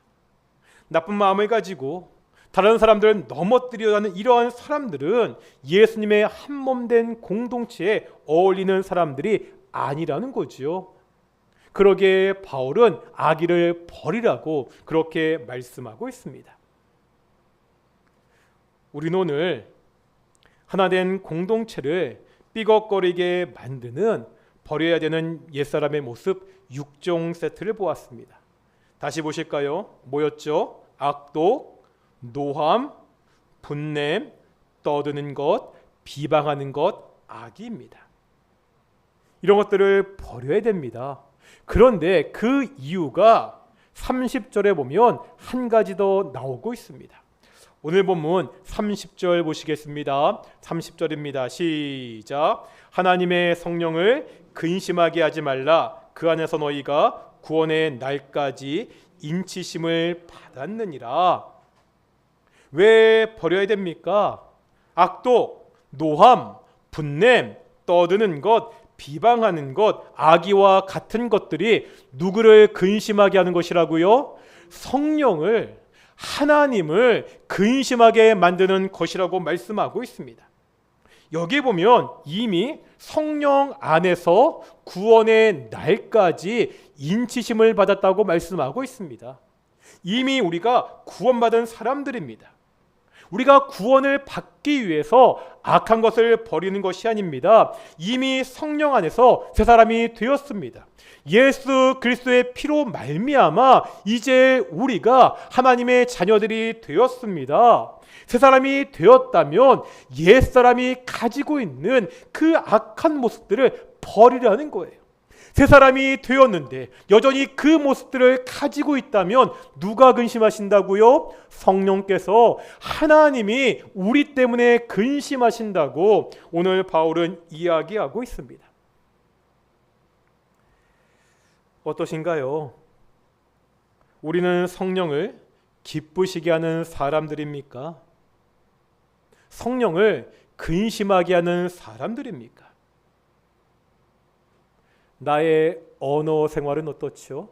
나쁜 마음을 가지고 다른 사람들을 넘어뜨리려 하는 이러한 사람들은 예수님의 한몸된 공동체에 어울리는 사람들이 아니라는 거지요. 그러기에 바울은 악의를 버리라고 그렇게 말씀하고 있습니다. 우리는 오늘 하나된 공동체를 삐걱거리게 만드는 버려야 되는 옛사람의 모습 6종 세트를 보았습니다. 다시 보실까요? 뭐였죠? 악독, 노함, 분냄, 떠드는 것, 비방하는 것, 악의입니다. 이런 것들을 버려야 됩니다. 그런데 그 이유가 30절에 보면 한 가지 더 나오고 있습니다. 오늘 본문 30절 보시겠습니다. 30절입니다. 시작. 하나님의 성령을 근심하게 하지 말라. 그 안에서 너희가 구원의 날까지 인치심을 받았느니라. 왜 버려야 됩니까? 악독, 노함, 분냄, 떠드는 것, 비방하는 것, 악의와 같은 것들이 누구를 근심하게 하는 것이라고요? 성령을, 하나님을 근심하게 만드는 것이라고 말씀하고 있습니다. 여기 보면 이미 성령 안에서 구원의 날까지 인치심을 받았다고 말씀하고 있습니다. 이미 우리가 구원받은 사람들입니다. 우리가 구원을 받기 위해서 악한 것을 버리는 것이 아닙니다. 이미 성령 안에서 새 사람이 되었습니다. 예수 그리스도의 피로 말미암아 이제 우리가 하나님의 자녀들이 되었습니다. 새 사람이 되었다면 옛사람이 가지고 있는 그 악한 모습들을 버리려는 거예요. 새 사람이 되었는데 여전히 그 모습들을 가지고 있다면 누가 근심하신다고요? 성령께서, 하나님이 우리 때문에 근심하신다고 오늘 바울은 이야기하고 있습니다. 어떠신가요? 우리는 성령을 기쁘시게 하는 사람들입니까? 성령을 근심하게 하는 사람들입니까? 나의 언어 생활은 어떻죠?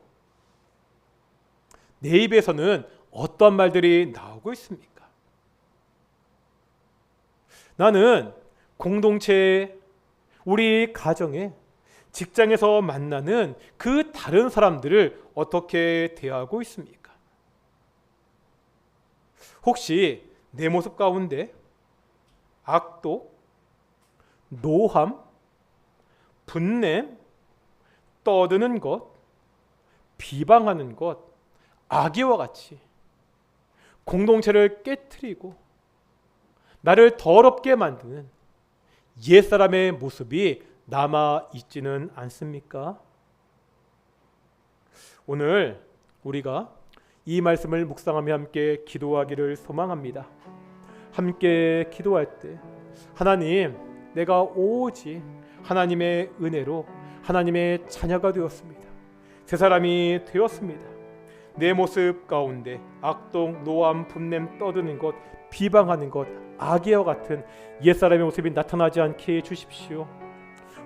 내 입에서는 어떤 말들이 나오고 있습니까? 나는 공동체에, 우리 가정에, 직장에서 만나는 그 다른 사람들을 어떻게 대하고 있습니까? 혹시 내 모습 가운데 악독, 노함, 분냄, 떠드는 것, 비방하는 것, 악의와 같이 공동체를 깨트리고 나를 더럽게 만드는 옛사람의 모습이 남아 있지는 않습니까? 오늘 우리가 이 말씀을 묵상하며 함께 기도하기를 소망합니다. 함께 기도할 때 하나님, 내가 오직 하나님의 은혜로 하나님의 자녀가 되었습니다. 새 사람이 되었습니다. 내 모습 가운데 악독, 노함, 분냄, 떠드는 것, 비방하는 것, 악의와 같은 옛사람의 모습이 나타나지 않게 해주십시오.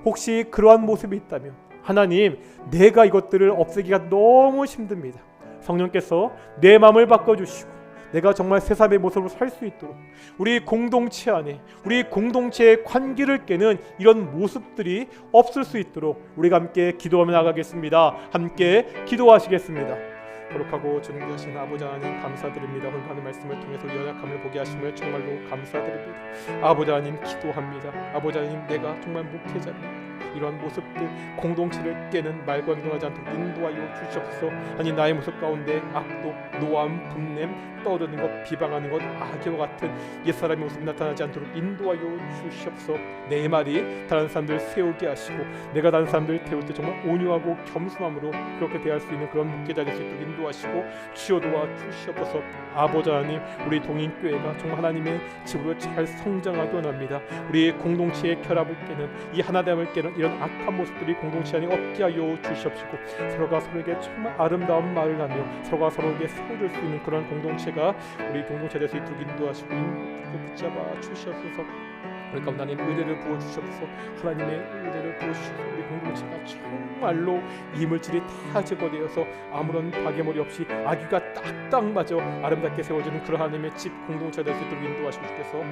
혹시 그러한 모습이 있다면 하나님, 내가 이것들을 없애기가 너무 힘듭니다. 성령께서 내 마음을 바꿔주시고 내가 정말 새 사람의 모습으로 살 수 있도록, 우리 공동체 안에, 우리 공동체의 관계를 깨는 이런 모습들이 없을 수 있도록 우리가 함께 기도하며 나가겠습니다. 함께 기도하시겠습니다. 거룩하고 존귀하신 아버지 하나님, 감사드립니다. 오늘 하는 말씀을 통해서 연약함을 보게 하심을 정말로 감사드립니다. 아버지 하나님, 기도합니다. 아버지 하나님, 내가 정말 목회자입니다. 이러한 모습들, 공동체를 깨는 말과 행동하지 않도록 인도하여 주시옵소서. 아니, 나의 모습 가운데 악독, 노함, 분냄, 떠드는 것, 비방하는 것, 악의와 같은 옛사람의 모습이 나타나지 않도록 인도하여 주시옵소서. 내 말이 다른 사람들 세우게 하시고 내가 다른 사람들 태울 때 정말 온유하고 겸손함으로 그렇게 대할 수 있는 그런 목회자 될 수 있도록 인도하시고 주여 도와 주시옵소서. 아버지 하나님, 우리 동인교회가 정말 하나님의 집으로 잘 성장하기 원합니다. 우리의 공동체의 결합을 깨는, 이 하나됨을 깨는 이런 악한 모습들이 공동체 안에 없게 하여 주시옵시고 서로가 서로에게 정말 아름다운 말을 하며 서로가 서로에게 세워줄 수 있는 그런 공동체가 우리 공동체 될 수 있도록 인도하시고 붙잡아 주시옵소서. 우리 가운데 하나님 은혜를 부어주시옵소서. 하나님의 은혜를 부어주시옵소서. 우리 공동체가 정말로 이물질이 다 제거되어서 아무런 파괴물이 없이 아기가 딱딱 맞아 아름답게 세워지는 그런 하나님의 집 공동체가 될 수 있도록 인도하시고 주셔서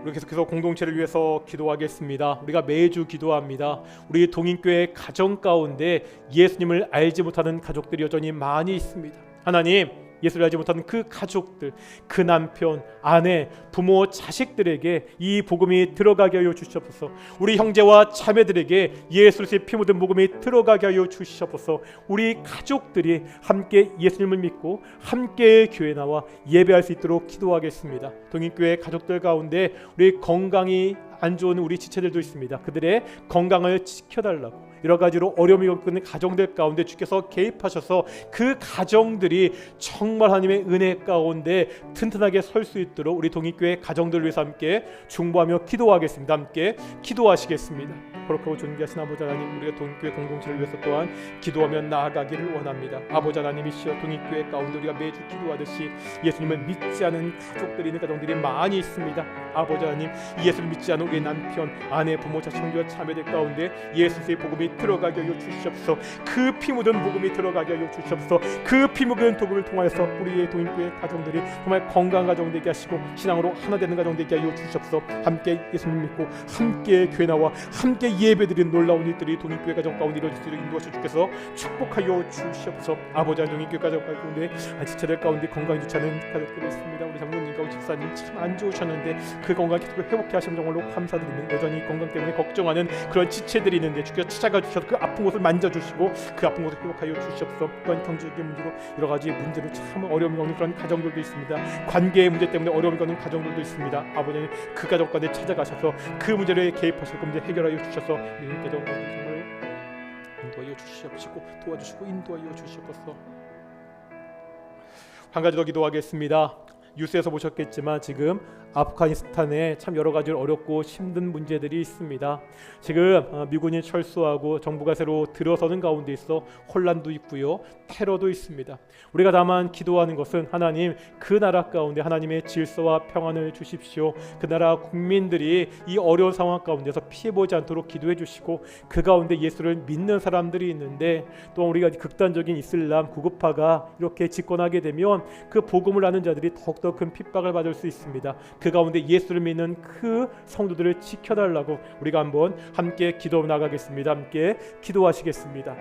우리 계속해서 공동체를 위해서 기도하겠습니다. 우리가 매주 기도합니다. 우리 동인교회 가정 가운데 예수님을 알지 못하는 가족들이 여전히 많이 있습니다. 하나님, 예수를 알지 못하는 그 가족들, 그 남편, 아내, 부모, 자식들에게 이 복음이 들어가게 하여 주시옵소서. 우리 형제와 자매들에게 예수의 피 묻은 복음이 들어가게 하여 주시옵소서. 우리 가족들이 함께 예수님을 믿고 함께 교회 나와 예배할 수 있도록 기도하겠습니다. 동인교회 가족들 가운데 우리 건강이 안 좋은 우리 지체들도 있습니다. 그들의 건강을 지켜달라고 여러 가지로 어려움이 겪고 있는 가정들 가운데 주께서 개입하셔서 그 가정들이 정말 하나님의 은혜 가운데 튼튼하게 설 수 있도록 우리 동익교회 가정들을 위해서 함께 중보하며 기도하겠습니다. 함께 기도하시겠습니다. 거룩하고 존귀하신 아버지 하나님, 우리가 동익교회 공동체를 위해서 또한 기도하며 나아가기를 원합니다. 아버지 하나님이시여, 동익교회 가운데 우리가 매주 기도하듯이 예수님을 믿지 않은 가족들이 있는 가정들이 많이 있습니다. 아버지 하나님, 예수를 믿지 않은 우리 남편, 아내, 부모, 자식과 자매들 가운데 예수의 복음이 들어가게 하여 주시옵소서. 그 피 묻은 복음이 들어가게 하여 주시옵소서. 그 피 묻은 복음을 통하여서 우리의 동익교회 가정들이 정말 건강한 가정 되게 하시고 신앙으로 하나 되는 가정 되게 하여 주시옵소서. 함께 예수님 믿고 함께 교회 나와 함께 예배드린 놀라운 일들이 동익교회 가정 가운데 이루어질 수 있도록 인도하셔 주께서 축복하여 주시옵소서. 아버지 하나님, 동익교회 가정 가운데 지체들 가운데 건강이 좋지 않은 가족들이 있습니다. 우리 장로님과 집사님 참 안 좋으셨는데 그 건강 계속 회복해 하시면 정말로 감사드립니다. 여전히 건강 때문에 걱정하는 그런 지체들이 있는데 주께서 찾아가 주셔서 그 아픈 곳을 만져주시고 그 아픈 곳을 회복하여 주시옵소서. 또한 경제적인 문제로 여러 가지 문제로 참 어려움이 겪는 그런 가정들도 있습니다. 관계의 문제 때문에 어려움이 겪는 가정들도 있습니다. 아버지는 그 가정 가운데 찾아가셔서 그 문제를 개입하시고 문제 해결하여 주셔서 우리 가정 가운데 정말 인도하여 주시옵시고 도와주시고 인도하여 주시옵소서. 한 가지 더 기도하겠습니다. 뉴스에서 보셨겠지만 지금 아프가니스탄에 참 여러 가지 어렵고 힘든 문제들이 있습니다. 지금 미군이 철수하고 정부가 새로 들어서는 가운데 있어 혼란도 있고요, 테러도 있습니다. 우리가 다만 기도하는 것은 하나님, 그 나라 가운데 하나님의 질서와 평안을 주십시오. 그 나라 국민들이 이 어려운 상황 가운데서 피해보지 않도록 기도해 주시고 그 가운데 예수를 믿는 사람들이 있는데 또 우리가 극단적인 이슬람 구급파가 이렇게 집권하게 되면 그 복음을 아는 자들이 더욱더 큰 핍박을 받을 수 있습니다. 그 가운데 예수를 믿는 그 성도들을 지켜달라고 우리가 한번 함께 기도 나가겠습니다. 함께 기도하시겠습니다.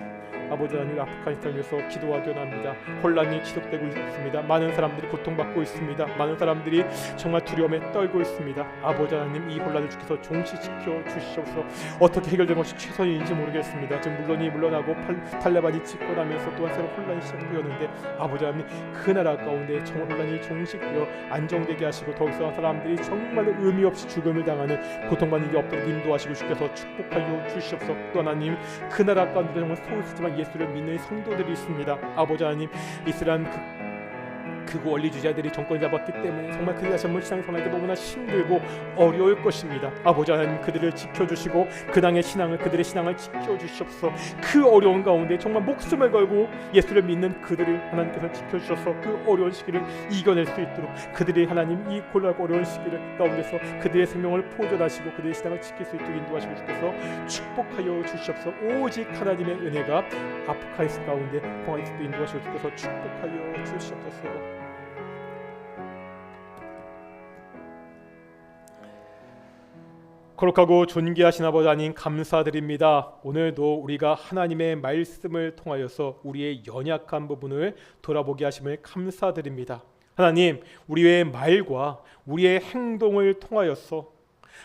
아버지 하나님, 아프가니스탄을 위해서 기도하기 원합니다. 혼란이 지속되고 있습니다. 많은 사람들이 고통받고 있습니다. 많은 사람들이 정말 두려움에 떨고 있습니다. 아버지 하나님, 이 혼란을 주께서 종식시켜 주시옵소서. 어떻게 해결되는 것이 최선인지 모르겠습니다. 지금 물론이 물러나고 탈레반이 집권하면서 또한 새로운 혼란이 시작되었는데 아버지 하나님, 그 나라 가운데 정말 혼란이 종식되어 안정되게 하시고 더 이상 사람들이 정말로 의미 없이 죽음을 당하는 고통받는 일이 없도록 인도하시고 주께서 축복하여 주시옵소서. 또 하나님, 그 나라 가운데 정말 소수지만 예수를 믿는 성도들이 있습니다. 아버지 하나님, 이슬람 극우 원리주의자들이 정권 잡았기 때문에 정말 그들이 다시 한번 신앙생활하기 너무나 힘들고 어려울 것입니다. 아버지 하나님, 그들을 지켜주시고 그들의 신앙을 지켜주시옵소서. 그 어려운 가운데 정말 목숨을 걸고 예수를 믿는 그들을 하나님께서 지켜주셔서 그 어려운 시기를 이겨낼 수 있도록 그들이 하나님 이 곤란하고 어려운 시기를 가운데서 그들의 생명을 보존하시고 그들의 신앙을 지킬 수 있도록 인도하시고 주셔서 축복하여 주시옵소서. 오직 하나님의 은혜가 아프가니스탄 가운데 평안히 인도하시고 주셔서 축복하여 주시옵소서. 거룩하고 존귀하신 아버지 하나님, 감사드립니다. 오늘도 우리가 하나님의 말씀을 통하여서 우리의 연약한 부분을 돌아보게 하심을 감사드립니다. 하나님, 우리의 말과 우리의 행동을 통하여서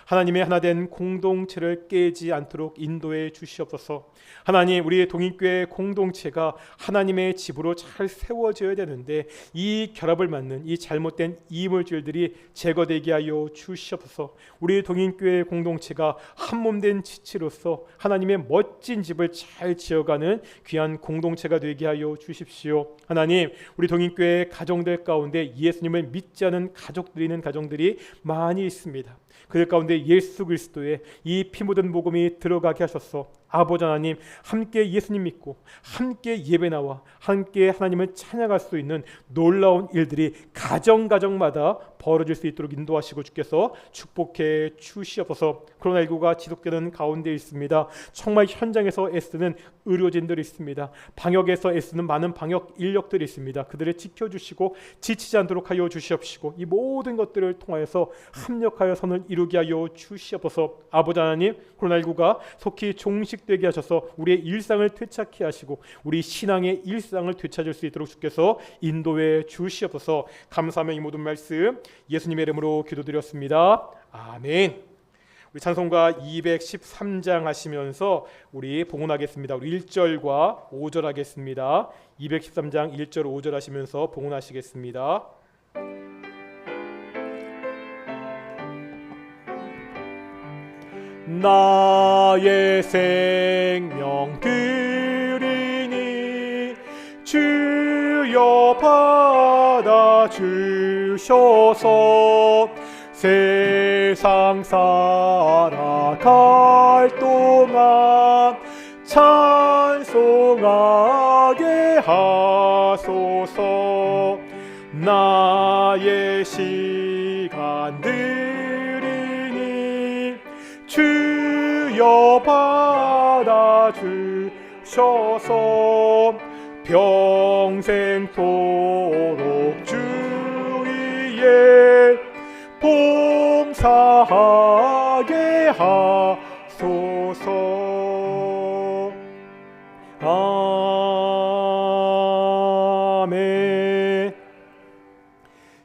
하나님의 하나된 공동체를 깨지 않도록 인도해 주시옵소서. 하나님, 우리의 동익교회 공동체가 하나님의 집으로 잘 세워져야 되는데 이 결합을 맞는 이 잘못된 이물질들이 제거되게 하여 주시옵소서. 우리 동익교회 공동체가 한몸된 지체로서 하나님의 멋진 집을 잘 지어가는 귀한 공동체가 되게 하여 주십시오. 하나님, 우리 동익교회 가정들 가운데 예수님을 믿지 않은 가족들이 있는 가정들이 많이 있습니다. 그들 가운데 예수 그리스도의 이 피 묻은 복음이 들어가게 하셔서 아버지 하나님, 함께 예수님 믿고 함께 예배 나와 함께 하나님을 찬양할 수 있는 놀라운 일들이 가정마다 벌어질 수 있도록 인도하시고 주께서 축복해 주시옵소서. 코로나19가 지속되는 가운데 있습니다. 정말 현장에서 애쓰는 의료진들이 있습니다. 방역에서 애쓰는 많은 방역 인력들이 있습니다. 그들을 지켜주시고 지치지 않도록 하여 주시옵시고 이 모든 것들을 통하여서 합력하여 선을 이루게 하여 주시옵소서. 아버지 하나님, 코로나19가 속히 종식되게 하셔서 우리의 일상을 되찾게 하시고 우리 신앙의 일상을 되찾을 수 있도록 주께서 인도해 주시옵소서. 감사하며 이 모든 말씀 예수님의 이름으로 기도드렸습니다. 아멘. 우리 찬송가 213장 하시면서 우리 봉헌하겠습니다. 우리 1절과 5절 하겠습니다. 213장 1절 5절 하시면서 봉헌하시겠습니다. 나의 생명 드리니 주여 받아주셔서 세상 살아갈 동안 찬송하게 하소서. 나의 시간 드리니 주여 받아주셔서 평생토록 주 위에 봉사하게 하소서. 아멘.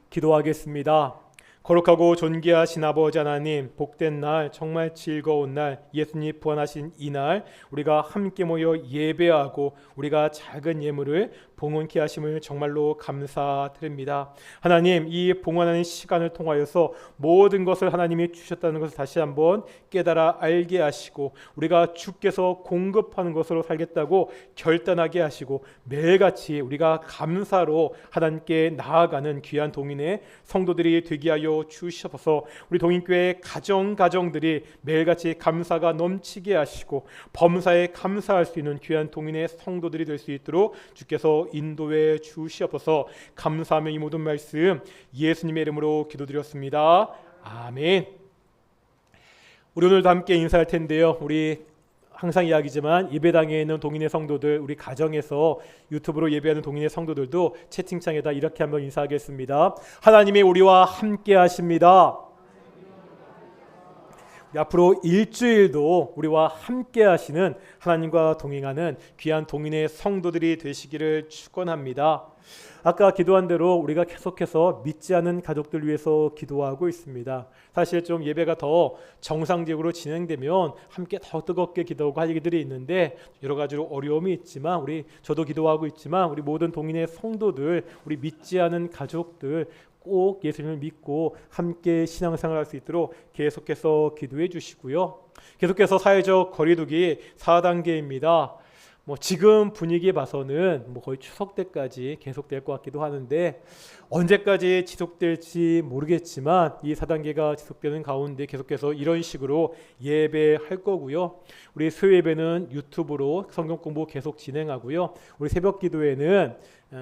기도하겠습니다. 거룩하고 존귀하신 아버지 하나님, 복된 날, 정말 즐거운 날, 예수님 부활하신 이날 우리가 함께 모여 예배하고 우리가 작은 예물을 봉헌케 하심을 정말로 감사드립니다. 하나님, 이 봉헌하는 시간을 통하여서 모든 것을 하나님이 주셨다는 것을 다시 한번 깨달아 알게 하시고 우리가 주께서 공급하는 것으로 살겠다고 결단하게 하시고 매일같이 우리가 감사로 하나님께 나아가는 귀한 동인의 성도들이 되게 하여 주셔서 우리 동인교회 가정들이 매일같이 감사가 넘치게 하시고 범사에 감사할 수 있는 귀한 동인의 성도들이 될 수 있도록 주께서 인도해 주시옵소서. 감사하며 이 모든 말씀 예수님의 이름으로 기도드렸습니다. 아멘. 우리 오늘도 함께 인사할 텐데요. 우리 항상 이야기지만 예배당에 있는 동인의 성도들, 우리 가정에서 유튜브로 예배하는 동인의 성도들도 채팅창에다 이렇게 한번 인사하겠습니다. 하나님이 우리와 함께 하십니다. 앞으로 일주일도 우리와 함께 하시는 하나님과 동행하는 귀한 동인의 성도들이 되시기를 축원합니다. 아까 기도한 대로 우리가 계속해서 믿지 않는 가족들 위해서 기도하고 있습니다. 사실 좀 예배가 더 정상적으로 진행되면 함께 더 뜨겁게 기도하고 할 얘기들이 있는데 여러 가지로 어려움이 있지만 저도 기도하고 있지만 우리 모든 동인의 성도들, 우리 믿지 않은 가족들 꼭 예수님을 믿고 함께 신앙생활할 수 있도록 계속해서 기도해 주시고요. 계속해서 사회적 거리두기 4단계입니다. 지금 분위기 봐서는 거의 추석 때까지 계속될 것 같기도 하는데 언제까지 지속될지 모르겠지만 이 4단계가 지속되는 가운데 계속해서 이런 식으로 예배할 거고요. 우리 수요 예배는 유튜브로 성경 공부 계속 진행하고요. 우리 새벽 기도회는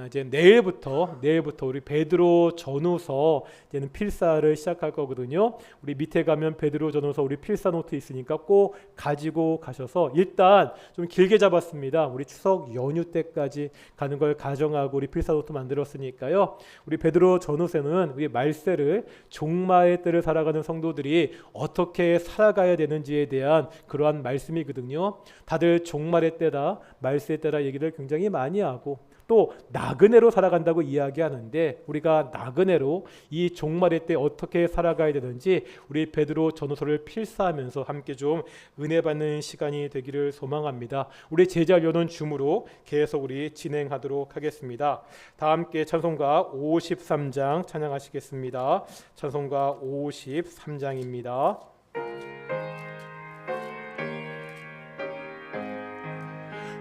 이제 내일부터 우리 베드로 전후서 이제는 필사를 시작할 거거든요. 우리 밑에 가면 베드로 전후서 우리 필사 노트 있으니까 꼭 가지고 가셔서 일단 좀 길게 잡았습니다. 우리 추석 연휴 때까지 가는 걸 가정하고 우리 필사 노트 만들었으니까요. 우리 베드로 전후서는 우리 말세를 종말의 때를 살아가는 성도들이 어떻게 살아가야 되는지에 대한 그러한 말씀이거든요. 다들 종말의 때다, 말세의 때다 얘기를 굉장히 많이 하고 또 나그네로 살아간다고 이야기하는데 우리가 나그네로 이 종말의 때 어떻게 살아가야 되는지 우리 베드로 전후서를 필사하면서 함께 좀 은혜 받는 시간이 되기를 소망합니다. 우리 제자 여는 줌으로 계속 우리 진행하도록 하겠습니다. 다 함께 찬송가 53장 찬양하시겠습니다. 찬송가 53장입니다.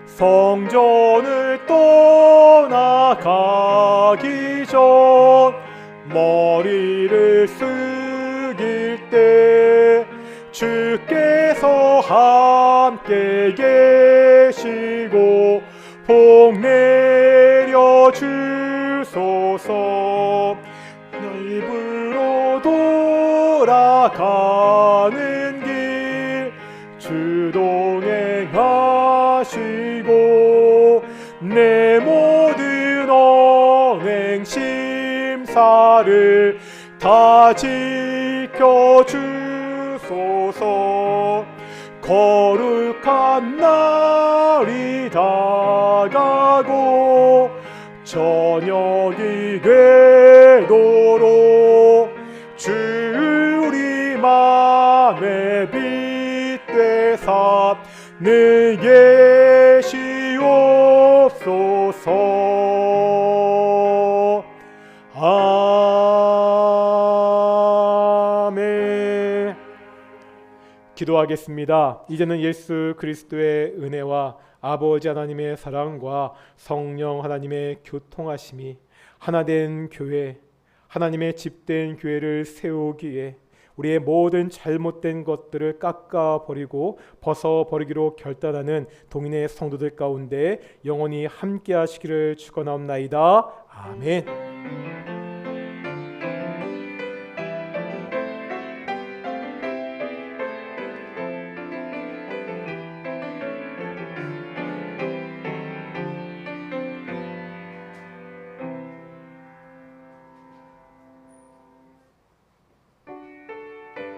성전을 떠나가기 전 머리를 숙일 때 주께서 함께 계시고 복 내려 주소서. 입으로 돌아가는 길 주 동행하시고 내 모든 언행 심사를 다 지켜주소서. 거룩한 날이 다가고 저녁이 되도록 주 우리 맘에 빛되사 늘 계시옵소서. 아멘. 기도하겠습니다. 이제는 예수 그리스도의 은혜와 아버지 하나님의 사랑과 성령 하나님의 교통하심이 하나된 교회, 하나님의 집된 교회를 세우기 위해 우리의 모든 잘못된 것들을 깎아버리고 벗어버리기로 결단하는 동인의 성도들 가운데 영원히 함께 하시기를 축원하옵나이다. 아멘.